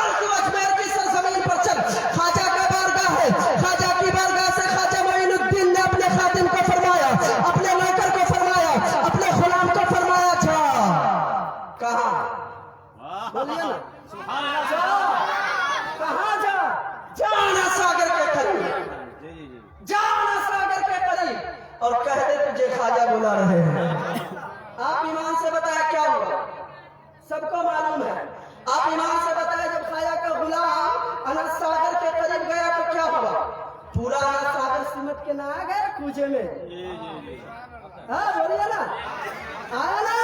चल तू अजमेर की सरजमीन पर चल, ख्वाजा का बारगाह है, ख्वाजा की बारगाह से ख्वाजा मोइनुद्दीन ने अपने खादिम को फरमाया, अपने नौकर को फरमाया, अपने गुलाम को फरमाया, जा कहां, बोलिए ना, कहां जा, जाना सागर के करीब, जाना सागर के करीब और कह दे तुझे ख्वाजा बुला रहे हैं। आप ईमान से बताया क्या हुआ, सबको मालूम है। आप ईमान से बताया जब ख्वाजा का गुलाम अनस सागर के करीब गया तो क्या हुआ, पूरा अनस सागर सिमट के ना आ गया कूजे में, हाँ बोलिए ना, आया ना,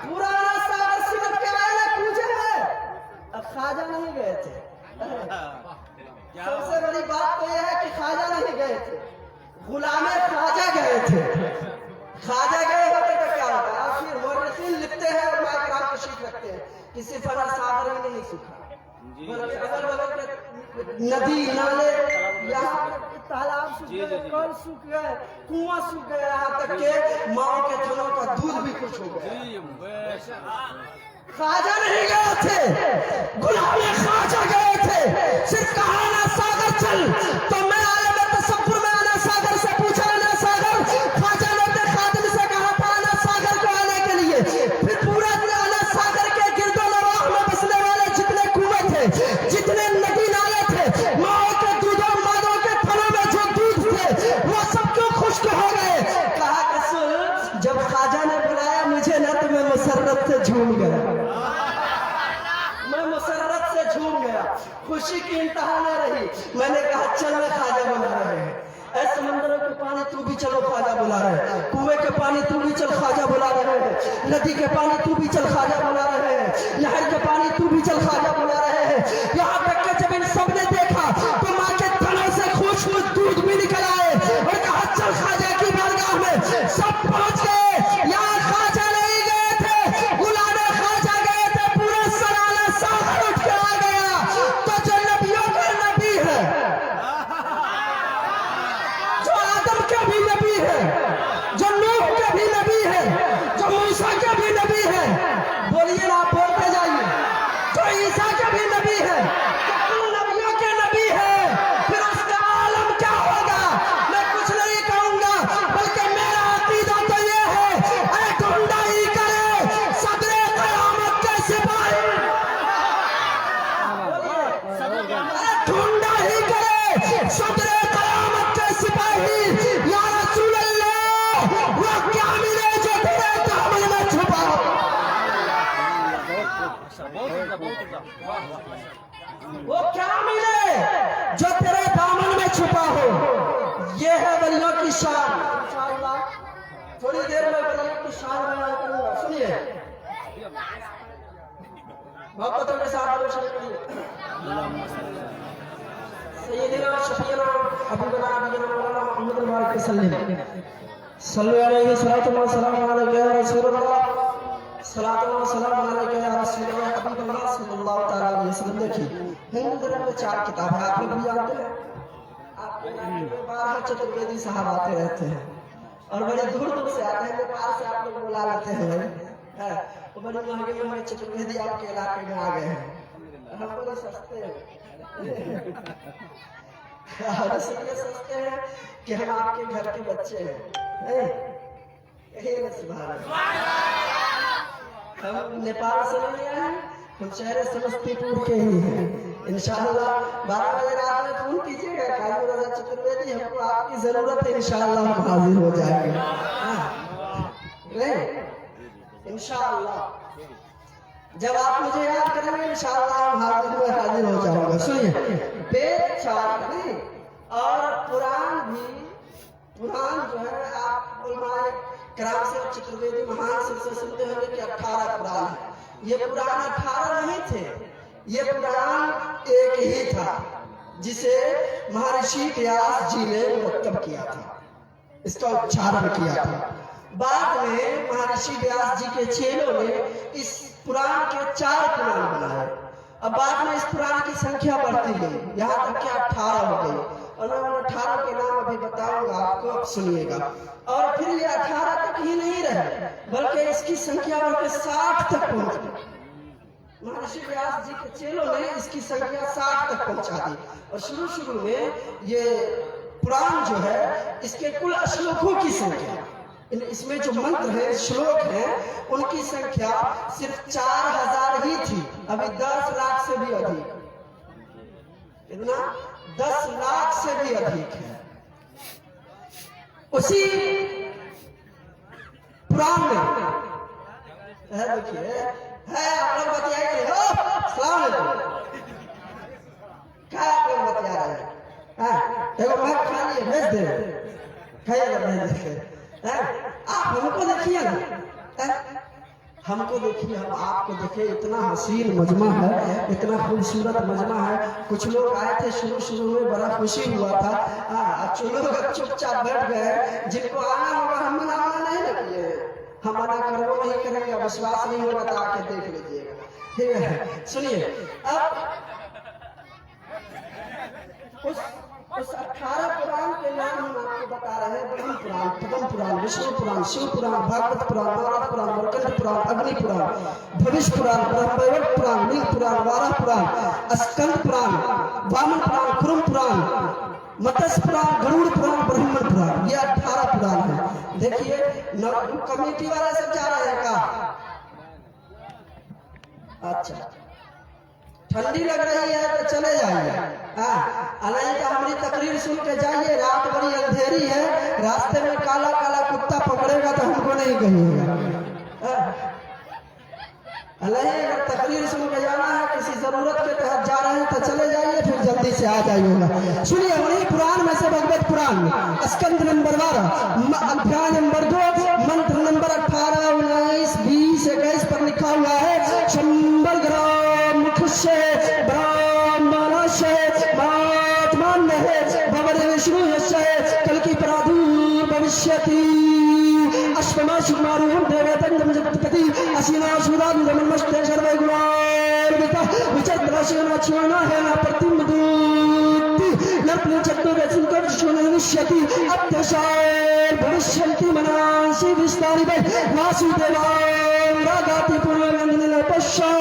पूरा अनस सागर सिमट के आया ना कूजे में। अब ख्वाजा नहीं गए थे, सबसे बड़ी बात तो यह है कि ख्वाजा नहीं गए थे, गुलामे ख्वाजा गए थे। ख्वाजा गए होते तो क्या होता, आखिर मुर्रिखीन लिखते हैं और माइकराम तशरीफ रखते हैं कि सिर्फ अनस सागर ही नहीं सूखा, बल्कि अगल बगल के नदी नाले, यहाँ तालाब सूख गए, कल सूख गए, कुआं सूख गए, यहाँ तक के माओ के थनों का दूध भी कुछ हो गया। ख्वाजा नहीं गए थे, गुलामे ख्वाजा गए थे। सिर्फ कहा ना सागर चल, तो मैं आया मैं तसव्वुर में आना सागर से पूछा ना सागर, ख्वाजा ने अपने खादिम से कहा था आना सागर को आने के लिए। फिर पूरा आना सागर के गिरदो नवाह में बसने वाले जितने कुएं थे, जितने नदी नाले थे, माओ के दूधों मादों के थनों में जो दूध थे वो सब क्यों खुश्क हो गए। कहा कि सुन, जब ख्वाजा ने बुलाया मुझे ना तो मैं मुसर्रत से झूम गया, मैं मुसर्रत से झूम गया, खुशी की इंतहा न रही। मैंने कहा चल मैं ख्वाजा बुला रहे हैं, ऐ समंदरों के पानी तू भी चलो ख्वाजा बुला रहे हैं, कुएं के पानी तू भी चल ख्वाजा बुला रहे हैं, नदी के पानी तू भी चल ख्वाजा बुला रहे हैं, नहर के पानी तू भी चल ख्वाजा बुला रहे हैं। यहाँ तक के जब इन सब ने देखा तो माँ के तनों से खुशबू दूध भी निकल आए और कहा चल ख्वाजा की बारगाह में। सब पहुंच गए, यहाँ ख्वाजा नहीं गए थे, गुलामे ख्वाजा गए थे। पूरा सराना सागर उठ के आ गया। तो जो नबियों का नबी है, जो आदम के भी नबी है, जो नूह के भी नबी है, जो मूसा के भी नबी है, बोलिए ना, आप बोलते जाइए, जो ईसा के भी नबी है, तो नबियों के नबी है, फिर उसका आलम क्या होगा मैं कुछ नहीं कहूंगा, बल्कि मेरा अकीदा तो ये है, ऐ ढूंढा ही करे सदरे क़यामत के सिपाही, ढूंढा ही करे सदरे क़यामत के सिपाही। या रसूल अल्लाह, वो क्या मिले जो तेरे दामन में छुपा हो, वो क्या मिले जो तेरे दामन में छुपा हो। ये है वलियों की शान। इंशाअल्लाह थोड़ी देर में वलियों की शान बयान करूंगा, सुनिए, मोहब्बतों के साथ सय्यदना शफीना हबीबना नबीना मौलाना मुहम्मद मुबारक सल्लल्लाहु अलैहि वसल्लम या रसूलल्लाह, सलातो व सलाम अलैका या रसूलल्लाह हबीबल्लाह सल्लल्लाहु तआला अलैहि वसल्लम। देखिए हिंदू धर्म में 4 किताब है, आप लोग भी जानते हैं, आपके 12 चतुर्वेदी साहब आते रहते हैं और बड़े दूर दूर से आते हैं, नेपाल से आप लोग बुला लेते हैं, तो बड़े महंगे महंगे चतुर्वेदी आपके इलाके में आ गए हैं। हम बड़े सस्ते हैं, इसलिए सस्ते हैं कि हम आपके घर के बच्चे हैं। हम नेपाल से नहीं आए हैं, हम शहर समस्तीपुर के ही हैं। इंशाअल्लाह 12 बजे रात में फोन कीजिएगा, काजी रजा चतुर्वेदी, हमको आपकी जरूरत है, इंशाअल्लाह हम हाजिर हो जाएंगे। इंशाअल्लाह जब आप मुझे याद करेंगे इंशाअल्लाह हम हाजिर हो जाऊंगा। सुनिए, वेद 4 नहीं और पुराण भी, पुराण जो है आप उलमाए किराम से चतुर्वेदी महान से सुनते होंगे कि 18 पुराण है। ये पुराण 18 नहीं थे, ये पुराण एक ही था जिसे महर्षि व्यास जी ने मुरत्तब किया था, इसका उच्चारण किया था। बाद में महर्षि व्यास जी के चेलों ने इस पुराण के 4 पुराण बनाए। अब बाद में इस पुराण की संख्या बढ़ती गई, यहाँ तक कि 18 हो गई और मैं 18 के नाम अभी बताऊंगा आपको, अब सुनिएगा। और फिर ये 18 तक ही नहीं रहे, बल्कि इसकी संख्या बढ़कर 60 तक पहुंच गई। महर्षि व्यास जी के चेलों ने इसकी संख्या 60 तक पहुंचा दी। और शुरू में ये पुराण जो है इसके कुल श्लोकों की संख्या, इसमें जो मंत्र है श्लोक है उनकी संख्या सिर्फ 4000 ही थी। अभी 10 लाख से भी अधिक, इतना 10 लाख से भी अधिक है। उसी पुराण में देखिए है, आप लोग बतियाइए, हो सलाम अलैकुम, क्या आप लोग बतिया रहे हैं? एगो भाग खा लिए, भेज दे, खाइएगा भेज दे। आप हमको देखिए ना, हमको देखिए, हम आपको देखिए, इतना हसीन मजमा है, इतना खूबसूरत मजमा है। कुछ लोग आए थे शुरू में, बड़ा खुशी हुआ था। जो लोग चुपचाप बैठ गए, जिनको आना होगा हम मना नहीं रखिए, हम मना करबो नहीं करेंगे, विश्वास नहीं होगा तो आके देख लीजिएगा, ठीक है? सुनिए, अब उस 18 पुराण के नाम हम आपको बता रहे हैं। ब्रह्म पुराण, पद्म पुराण, विष्णु पुराण, शिव पुराण, भागवत पुराण, नारद पुराण, मरकंड पुराण, अग्नि पुराण, भविष्य पुराण, ब्रह्मवैवर्त पुराण, लिंग पुराण, वाराह पुराण, स्कंद पुराण, वामन पुराण, कुरुम पुराण, मत्स्य पुराण, गरुड़ पुराण, ब्राह्मण पुराण, ये 18 पुराण है। देखिए कमेटी वाले सब जा रहे हैं का? अच्छा, ठंडी लग रही है तो चले जाइए, नहीं तो हमारी तकरीर सुन के जाइए। रात बड़ी अंधेरी है, रास्ते में काला काला कुत्ता पकड़ेगा तो हमको नहीं कहिएगा। नहीं, अगर तकरीर सुन के जाना है, किसी जरूरत के तहत जा रहे हैं तो चले जाइए, फिर जल्दी से आ जाइएगा। सुनिए, वही पुराण में से भगवत पुराण, स्कंद नंबर 12, अध्याय नंबर 2, मंत्र नंबर 18, 19, 20, 21 पर लिखा हुआ है, शंबर ग्राम मुखस्य ब्राह्मणस्य महात्मान्य भवरे विष्णु यस्य कल की प्रादुर् भविष्यति अश्वमा सुमारुहं देवतंगम जगत्पति असीना सुरागमनमस्ते सर्वे गुणार्विता विचद्राशेन है न प्रतिमदूति नर्पण चक्र व्यसिंकर शुननिष्यति अत्यशार भविष्यन्ति मनांसि विस्तारि वे वासुदेवाय रागाति पूर्णनंदन पश्या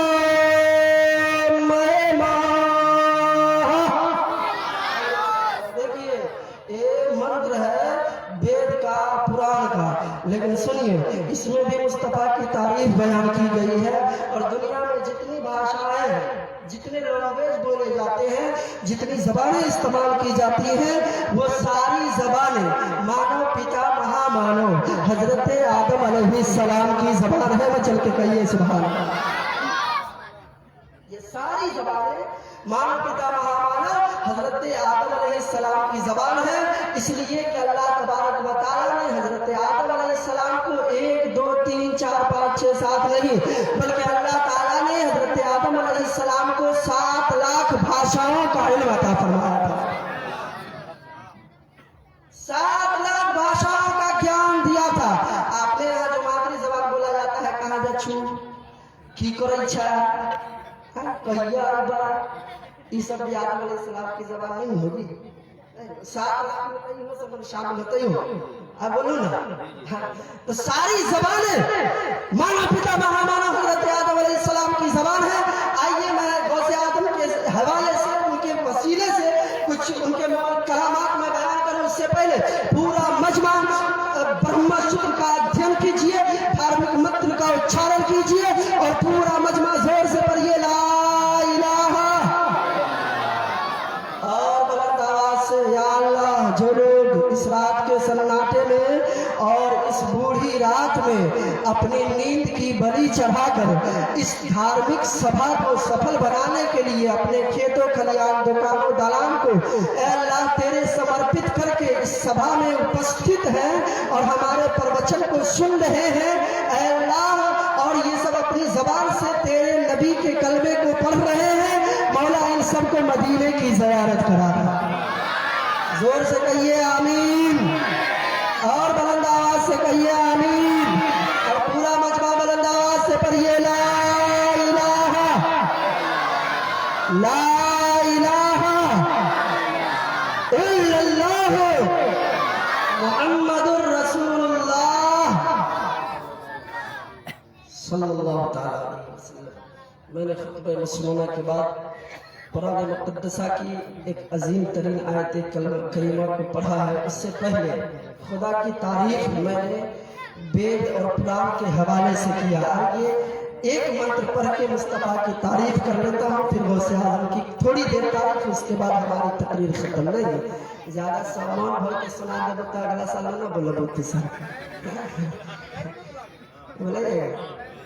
लेकिन सुनिए, इसमें भी मुस्तफा की तारीफ बयान की गई है। और दुनिया में जितनी भाषाएं हैं, जितने लैंग्वेज बोले जाते हैं, जितनी जबानें इस्तेमाल की जाती हैं, वो सारी जबानें मानव पिता महामानव हजरत आदम अलैहिस्सलाम की जबान है। वो चल के कहिए सुभान अल्लाह। ये सारी जबानें मानव पिता महामानव हजरत आदम अलैहिस्सलाम की जबान है। इसलिए कि अल्लाह तबारक व तआला ने हजरत आदम अलैहिस्सलाम को 1, 2, 3, 4, 5, 6, 7 नहीं, बल्कि अल्लाह ताला ने हजरत आदम अलैहिस्सलाम को 7 लाख भाषाओं का इल्म अता फरमाया था। 7 लाख भाषाओं का ज्ञान दिया था। आपने यहाँ जो मादरी जबान बोला जाता है, कहाँ जा छू की करे इच्छा कहिया बा, ये सब आदम अलैहिस्सलाम की जबान नहीं होगी। 7 लाख में कहीं हो सब शामिल होते ही हो। अब बोलो ना, तो सारी जबानें मानव पिता महामानव हजरत आदम अलैहिस्सलाम की जबान है। आइए मैं गौसे आदम के हवाले से, उनके वसीले से कुछ उनके करामात में बयान करूं। उससे पहले पूरा मजमा ब्रह्म सूत्र का अध्ययन कीजिए, धार्मिक मंत्र का उच्चारण कीजिए और पूरा मजमा जोर से पढ़िए ला इलाहा, और बुलंद आवाज से या अल्लाह। जो लोग इस रात के सन्नाटे में और इस बूढ़ी रात में अपनी नींद की बलि चढ़ाकर इस धार्मिक सभा को सफल बनाने के लिए अपने खेतों खलियान दुकानों दालान को अल्लाह तेरे समर्पित करके इस सभा में उपस्थित हैं और हमारे प्रवचन को सुन रहे हैं अल्लाह, और ये सब अपनी जबान से तेरे नबी के कलमे को पढ़ रहे हैं, मौला इन सबको मदीने की ज़ियारत करा। जोर से कहिए आमीन, और बुलंद आवाज से कहिए आमीन, और पूरा मजमा बुलंद आवाज से पढ़िए ला इलाहा इल्लल्लाह मुहम्मदुर रसूलुल्लाह सल्लल्लाहु अलैहि वसल्लम। मैंने खुतबे मसनूना के बाद कुरान मुक़द्दसा की एक अजीम तरीन आयत करीमा को पढ़ा है। इससे पहले खुदा की तारीफ मैंने वेद और कुरान के हवाले से किया। आइए एक मंत्र पढ़ के मुस्तफ़ा की तारीफ कर लेता हूँ, फिर गौसे आज़म की थोड़ी देर तारीफ, उसके बाद हमारी तकरीर खत्म। नहीं ज़्यादा सामान भर के सुना दे बता, अगला साल ना बोलो बोलते सर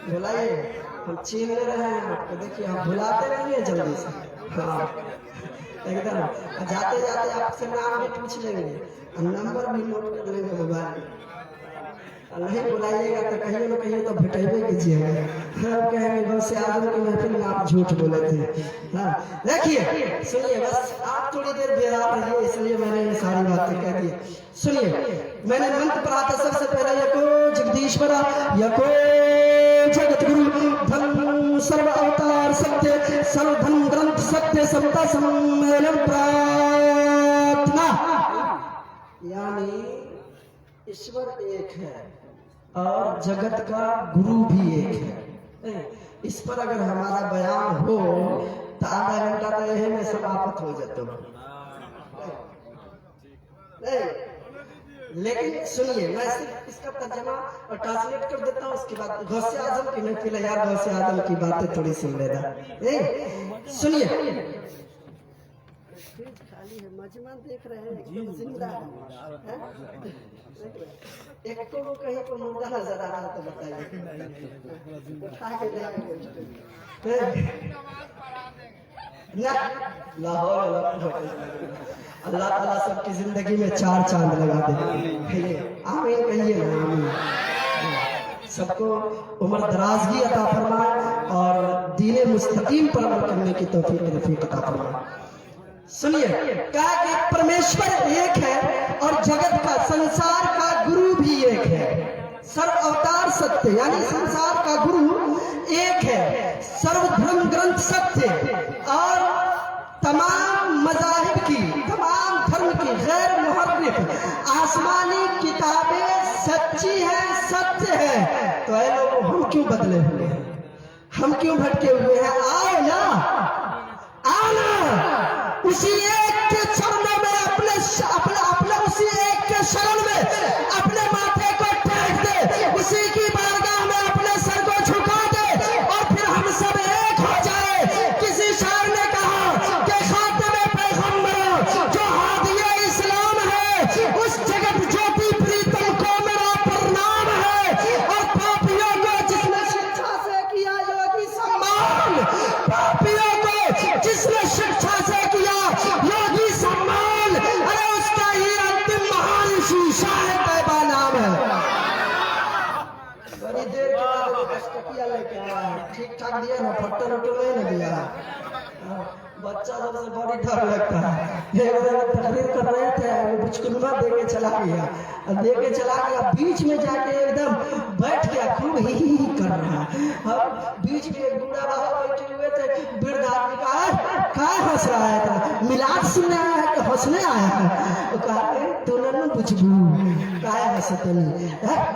बुलाइए, हम छीन ले रहे हैं आपको। देखिए हम भुलाते रहेंगे जल्दी से। हाँ एकदम, जाते जाते आपसे नाम भी पूछ लेंगे, नंबर भी नोट कर लेंगे मोबाइल। नहीं बुलाइएगा तो कहीं ना कहीं तो भेटेबे कीजिएगा। हम कहेंगे गौसे आज़म की महफिल में आप झूठ बोले थे। हाँ देखिए सुनिए, बस आप थोड़ी देर बेरार रहिए, इसलिए मैंने ये सारी बातें कह दी। सुनिए, मैंने मंत्र पढ़ा था सबसे पहले, यको जगदीश्वरा, यको जगत गुरु धन सर्व अवतार सत्य, सर्व धन ग्रंथ सत्य, समता सम्मेलन प्रार्थना। यानी ईश्वर एक है और जगत का गुरु भी एक है। इस पर अगर हमारा बयान हो तो आधा घंटा तो यही में समाप्त हो जाता। लेकिन सुनिए, मैं सिर्फ इसका तर्जमा और ट्रांसलेट कर देता हूँ, उसके बाद गौसे आज़म की महफिल है यार, गौसे आज़म की बातें थोड़ी सुन लेना। सुनिए, खाली है, मजमा देख रहे हैं, एकदम जिंदा है। एक तो वो कहीं पर मुर्दा नजर आ रहा तो बताइए, उठा के अल्लाह ताला सबकी जिंदगी में चार चांद लगा दे। आमीन कहिए ना, आमीन। सबको उम्र दराजगी अता फरमाए और दीन मुस्तकीम पर अमल करने की तौफीक रफीक अता फरमाए। सुनिए, कहा कि परमेश्वर एक है और जगत का, संसार का गुरु भी एक है। सर्व अवतार सत्य, यानी संसार का गुरु एक है। सर्व धर्म ग्रंथ सत्य, और तमाम मज़ाहिब की, तमाम धर्म की गैर मुहर्रिफ आसमानी किताबें सच्ची हैं, सत्य है। तो ऐ लोगों, हम क्यों बदले हुए हैं, हम क्यों भटके हुए हैं? आओ ना, आओ ना, उसी एक के चरणों में अपने उसी एक के शरण में अपने माथे को टेक दे, उसी की बारगाह में अपने सर को झुका दे और फिर हम सब एक हो जाए। किसी शायर ने कहा कि खातिमे पैगंबरों जो हादिये इस्लाम है, उस जगत ज्योति प्रीतम को मेरा प्रणाम है। और पापियों को जिसने शिक्षा से किया योगी सम्मान, पापियों को जिसने शिक्षा से योगी सम्मान, अरे उसका ही अंतिम महान शीशा है, तैबा नाम है। बड़ी देर के बाद टकिया लेके आया, ठीक ठाक दिया ना, फट्टर उटर नहीं दिया। बच्चा सबसे बड़ी डर लगता है। तकरीर कर रहे थे, बुचकुलवा देके चला गया, बीच में जाके एकदम बैठ गया, खूब ही कर रहा। अब बीच में एक बूढ़ा बाबा बैठे हुए थे, वृद्ध आदमी का हंस रहा है, मिलाद सुनने आया है कि हंसने आया है? कहा तू न बुझबू काय हंसतनी,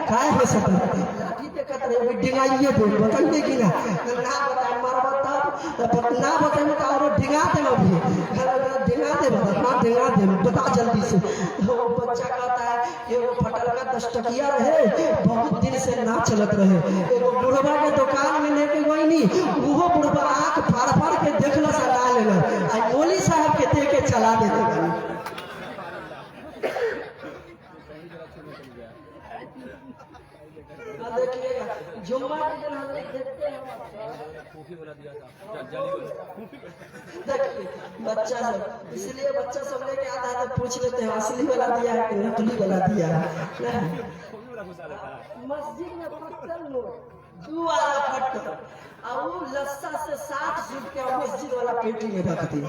काय हंसतनी लाठी देखत रहे, डिंगाइए दे बताइए कि ना बताए मार ना बताए तो और डिंगा दे भी, डिंगा दे बता जल्दी से। वो बच्चा कहता है ये वो फटल का 10 टकिया रहे, बहुत दिन से ना चलत रहे, एगो बुढ़वा के दुकान में लेके गई नहीं, वो बुढ़वा आंख फाड़ फाड़ के देखला सा ला लेला, आई मौली साहब के दे के चला देते। देखिएगा जुम्मा के दिन हम देखते हैं, बच्चा सब, इसलिए बच्चा सब लेके आता है तो पूछ लेते हैं असली वाला दिया है कि नकली वाला दिया है। मस्जिद में पत्थर लो 2 वाला पत्थर, और वो लस्सा से 60 सूट के मस्जिद वाला पेटी में रख दिया।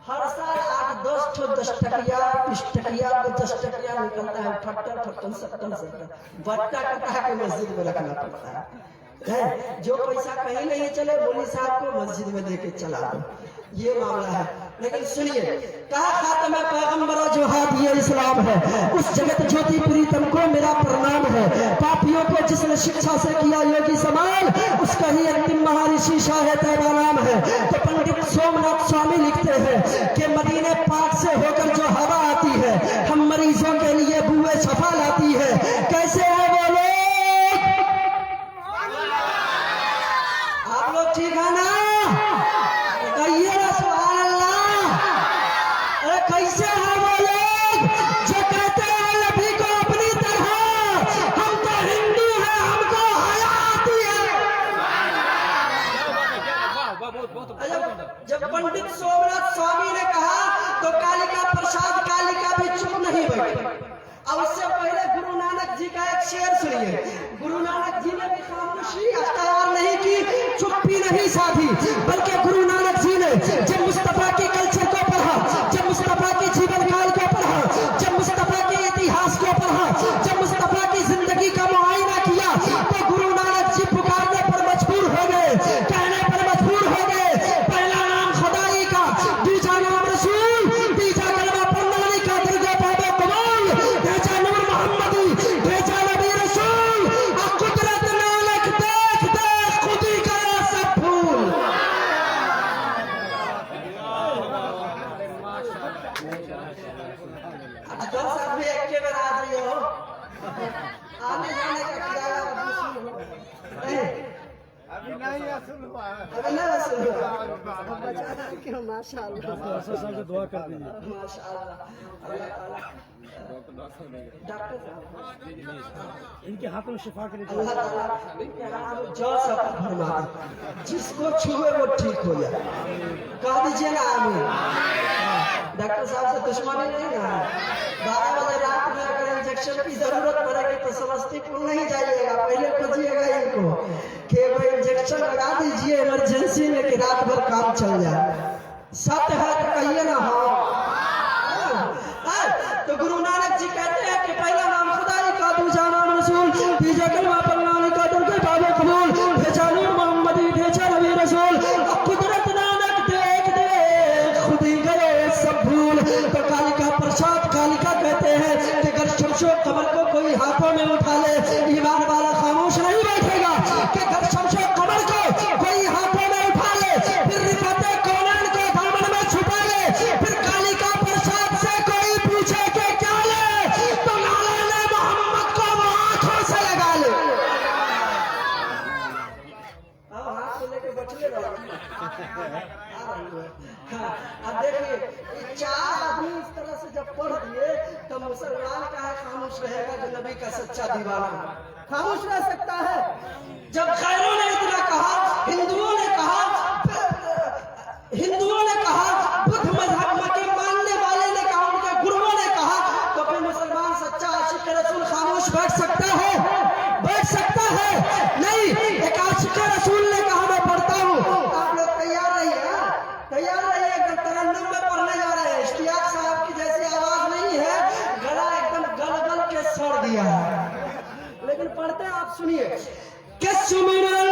हर साल 8-10 ठो 10 टकिया 20 टकिया 50 टकिया निकलता है, फट्टर 70 बट्टा कटा के मस्जिद में रखना पड़ता है। है, जो पैसा कहीं नहीं चले मौलवी साहब को मस्जिद में लेके चला दो, ये मामला है। लेकिन सुनिए, कहा खातम पैगंबरा जो हादी इस्लाम है, उस जगत ज्योति प्रीतम को मेरा प्रणाम है। पापियों को जिसने शिक्षा से किया योगी समान, उसका ही अंतिम महर्षि शाह तैयबा नाम है। तो पंडित सोमनाथ स्वामी लिखते हैं कि मदीने पाक से होकर जो हवा आती है, हम मरीजों के लिए बुए शफा लाती है। कैसे है वो लोग? आप लोग ठीक है ना? कहिए ना सुभान अल्लाह। अरे कैसे है वो लोग जो कहते हैं नबी को अपनी तरह, हम तो हिंदू हैं, हमको हया आती है। जब पंडित सोमनाथ स्वामी ने कहा तो कालिका प्रसाद कालिका भी चुप नहीं बैठे। और उससे पहले गुरु नानक जी का एक शेर सुनिए। गुरु नानक जी ने भी खामोशी अख्तियार नहीं की, चुप्पी नहीं साधी, बल्कि गुरु नानक जी ने जब मुस्तफा के कल्चर को पढ़ा, जब मुस्तफा के जीवन काल को पढ़ा, जब मुस्तफा के इतिहास को पढ़ा, जब मुस्तफा की जिंदगी का मुआयना किया, तो गुरु नानक जी पुकारने पर मजबूर हो गए, कहने पर मजबूर हो गए, पहला नाम खुदाई का, दूसरा नाम रसूल, तीसरा कलमा पढ़ने का, दरगाह बाबे कमाल, भेजा नूर मोहम्मदी, भेजा नबी रसूल, और कुदरत नानक देख देख खुद ही गया सब फूल। दस आदमी एक के बार आ रही हो, आने जाने का किराया अभी नहीं वसूल हुआ है। अभी नहीं वसूल हुआ। क्यों माशाअल्लाह, साहब से दुआ कर दीजिए। माशाअल्लाह, अल्लाह ताला डॉक्टर साहब इनके हाथों में शिफा के लिए अल्लाह ताला इनके हाथ में जो सब फरमा दे, जिसको छुए वो ठीक हो जाए। कह दीजिए ना आमीन। डॉक्टर साहब से दुश्मनी नहीं ना, 12 बजे रात में अगर इंजेक्शन की जरूरत पड़ेगी तो समस्तीपुर नहीं जाइएगा, पहले खोजिएगा इनको कि वो इंजेक्शन लगा दीजिए इमरजेंसी में कि रात भर काम चल जाए। सत्य है तो कहिए ना हाँ। तो गुरु नानक जी कहते हैं कि पहला नाम खुदाई का, दूसरा नाम रसूल, तीसरा कलमा पढ़ने का, दरगाह बाबे कबूल, भेजा नूर मोहम्मदी, भेजा नबी रसूल, और कुदरत नानक देख देख खुद ही गए सब भूल। तो कालिका प्रसाद कालिका कहते हैं कि अगर शमशो कमर को कोई हाथों में उठा ले, ईमान वाला खामोश नहीं बैठेगा। कि अगर शमशो कमर को कोई हाथों में उठा ले, फिर रिफाते कौनान को दामन में छुपा ले, फिर कालिका प्रसाद से कोई पूछे कि क्या ले, तो नाले मोहम्मद को वो आंखों से लगा ले। अब हाथ से लेके बचले रहो। अब देखिए, ये 4 आदमी इस तरह से जब पढ़ दिए तो मुसलमान का है खामोश रहेगा जो नबी का सच्चा दीवाना है? खामोश रह सकता है? जब खैरों ने इतना कहा, हिंदुओं ने कहा, बुद्ध मजहब के मानने वाले ने कहा, उनके गुरुओं ने कहा, तो फिर मुसलमान सच्चा आशिक रसूल खामोश बैठ सकता है? बैठ सकता है? नहीं। एक आशिक रसूल ने कहा मैं पढ़ता हूँ। आप लोग तैयार रहिए, तैयार रहिए, एकदम तरन्नुम में पढ़ने जा रहे हैं। इश्तियाक साहब की जैसी आवाज नहीं है, गला एकदम गल गल के सड़ दिया है, लेकिन पढ़ते हैं, आप सुनिए। कि सुमिरन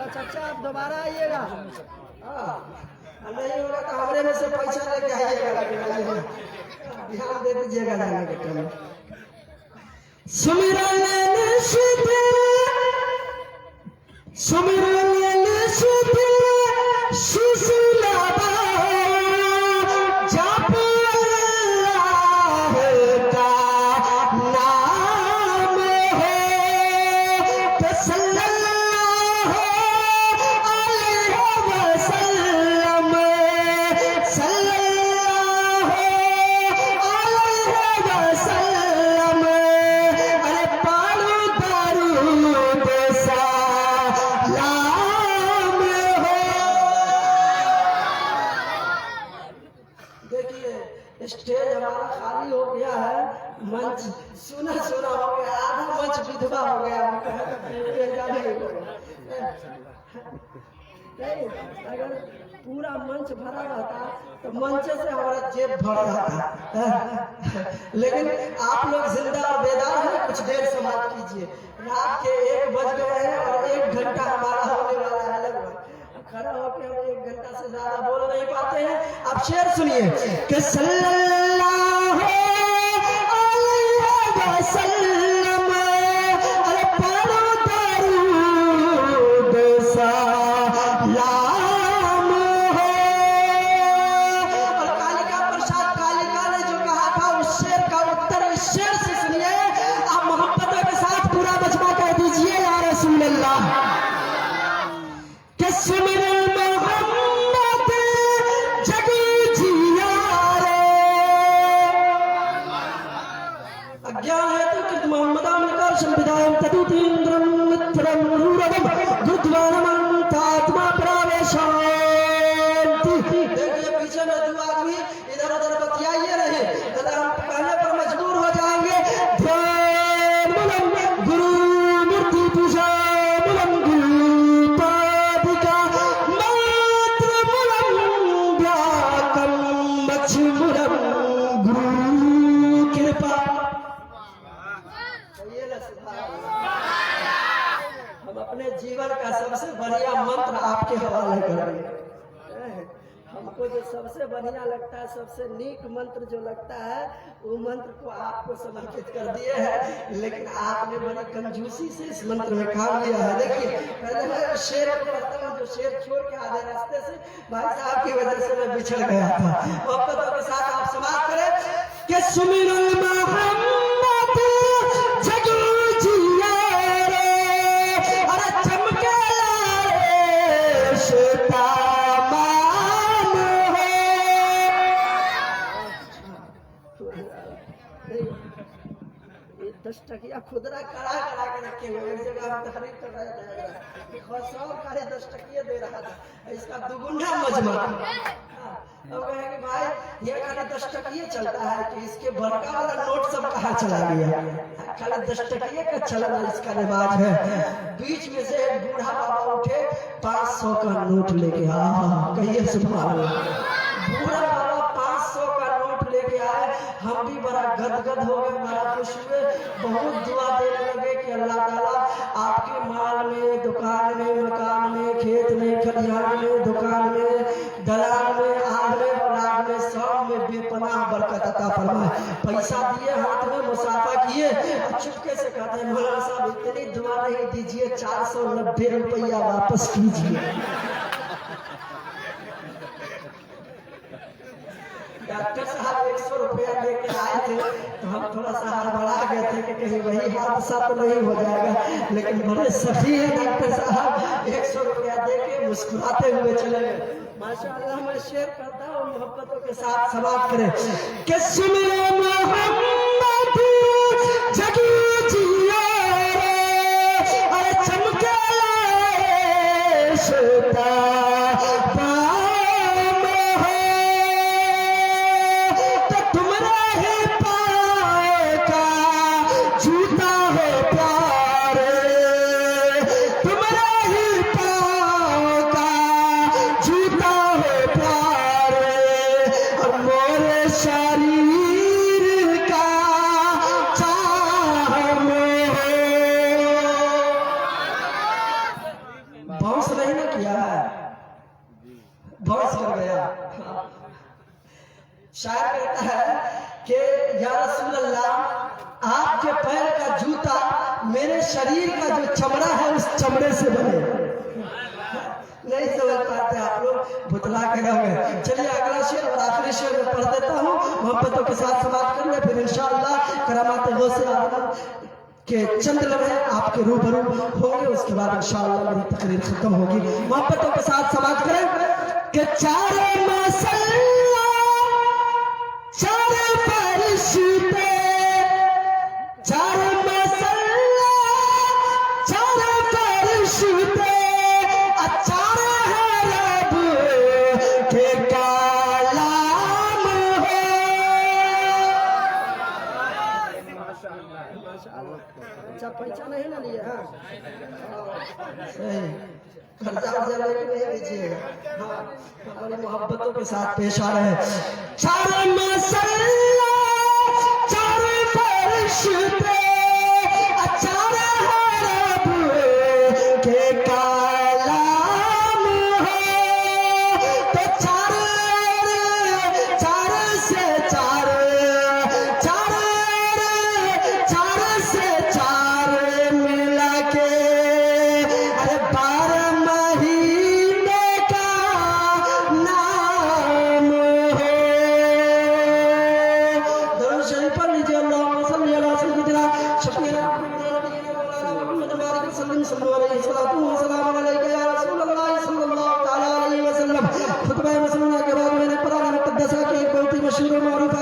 चाचा आप दोबारा आइएगा, नहीं होगा तो हमरे में से पैसा लेके आइएगा, ध्यान दे दीजिएगा जाने के टाइम। सुमिरन ला मंच सुना सुना हो गया, आधा मंच विधवा हो गया, नहीं, अगर पूरा मंच भरा रहता तो मंच से हमारा जेब भर जाता। लेकिन आप लोग जिंदा और बेदार हैं, कुछ देर समाप्त कीजिए। रात के 1 बज गए हैं और 1 घंटा हमारा होने वाला है लगभग। खड़ा होकर हम 1 घंटा से ज्यादा बोल नहीं पाते हैं। आप शेर सुनिए कि सल्लल्लाहु अलैहि वसल्लम, अरे पढ़ो दरूद सलाम हो। और कालिका प्रसाद कालिका ने जो कहा था उस शेर का उत्तर इस शेर से सुनिए। आप मोहब्बतों के साथ पूरा मजमा कह दीजिए या रसूल अल्लाह। कि सुमिरन मोहम्मद जगी जिया रे, अज्ञान है तो कि मोहम्मद आमकर संविधान तदुतीन्द्रम मित्रम रूरवम गुरुद्वारमं तात्मा प्रवेशांति। देखिए पीछे में 2 आदमी इधर उधर बतियाइए रहे, अगर हम कहने पर मजबूर हो जाएंगे। ध्यान मूलम गुरु मूर्ति पूजा मूलम गुरु पादिका मंत्र मूलम व्याकम मच्छमुरम गुरु कृपा। हम अपने जीवन का सबसे बढ़िया मंत्र आपके हवाले कर रहे हैं। हमको जो सबसे बढ़िया लगता है, सबसे नीक मंत्र जो लगता है, वो मंत्र को आपको समर्पित कर दिए हैं। लेकिन आपने बड़ी कंजूसी से इस मंत्र में काम लिया है। देखिए पहले मैं शेर को पढ़ता हूं, जो शेर छोड़ के आधे रास्ते से भाई साहब की वजह से मैं बिछड़ गया था। मोहब्बतों के साथ आप समाप्त करें कि सुमिरन मोहम्मद जगी जिया रे, अरे चमके लाए शतामान हो। ये 10 टकिया खुदरा करा करा के रखे हुए, एक जगह हम तकरीर कर रहे थे, 10 टकिया दे रहा था, इसका दुगुना मजमा। अब कहे कि भाई ये खाली 10 टकिया चलता है कि इसके बड़का वाला नोट सब कहाँ चला गया? खाली 10 टकिया का चलना इसका रिवाज है। बीच में से एक बूढ़ा बाबा उठे, 500 का नोट लेके आया। कहिए सुभान अल्लाह। बूढ़ा बाबा 500 का नोट लेके आए। हम भी बड़ा गदगद हो गए, बड़ा खुश हुए, बहुत दुआ देने लगे कि अल्लाह ताला आपके माल में, दुकान में, मकान में, खेत में, खलिहान में, दुकान में, दलाल में, आग में, औलाद में, सब में बेपनाह बरकत अता फरमाए। पैसा दिए, हाथ में मुसाफा किए, चुपके से कहते हैं मौलाना साहब इतनी दुआ नहीं दीजिए, 490 रुपया वापस कीजिए। डॉक्टर साहब 100 रुपया लेके आए थे तो हम थोड़ा सा हड़बड़ा गए थे कि कहीं वही हादसा तो नहीं हो जाएगा। लेकिन बड़े सखी है डॉक्टर साहब, 100 रुपया देके मुस्कुराते हुए चले गए। माशाअल्लाह। मैं शेयर करता हूँ, मोहब्बतों के साथ समाप्त करें कि सुमिरन मोहम्मद जगी जिया रे, अरे चमके लाए शतामान हो। तो तुम्हारे ही पाँव का जूता हो प्यारे, तुम्हारे ही पाँव का जूता हो प्यारे, और मोरे शरीर का चाहम हो। बाउंस नहीं ना किया है, बाउंस कर गया। शायर कहता है कि या रसूल अल्लाह, आपके पैर का जूता मेरे शरीर का जो चमड़ा है उस चमड़े से बने। नहीं समझ पाते आप लोग, भुतला के रह गए। चलिए अगला शेर और आखिरी शेर में पढ़ देता हूँ, मोहब्बतों के साथ समाप्त कर ले, फिर इंशाअल्लाह करामात गौसे आजम के चंद लम्हे आपके रूबरू होंगे। उसके बाद इंशाअल्लाह मेरी तकरीर खत्म होगी। मोहब्बतों के साथ समाप्त करें कि चारे मसल्ला, चारे फरिश्ते, चारे मसल्ला, चारे फरिश्ते, चारे है रब के कलाम हो। माशाल्लाह। अच्छा पहचान है ना लिए हाँ सही कर्जा वर्जा लेके नहीं दीजिएगा। हाँ हमारी मोहब्बतों के साथ पेश आ रहे हैं। चारों मसल्ला चारों फर्श पे अचार हरब के कालाम हो तो चार से चार से चार मिला के अरे 12 महीने का नाम हो। दरूद शरीफ पढ़ लीजिए। अल्लाहुम्मा सल्ली अला सय्यिदिना शफीना मुहम्मद बारिक वसल्लम सल्लल्लाहु अलैहि वसल्लम अलैका या रसूलल्लाह सल्लल्लाहु तआला अलैहि वसल्लम। खुतबा मसनूना के बाद मैंने कुरान मुक़द्दस की एक बहुत ही मशहूर और मारूफ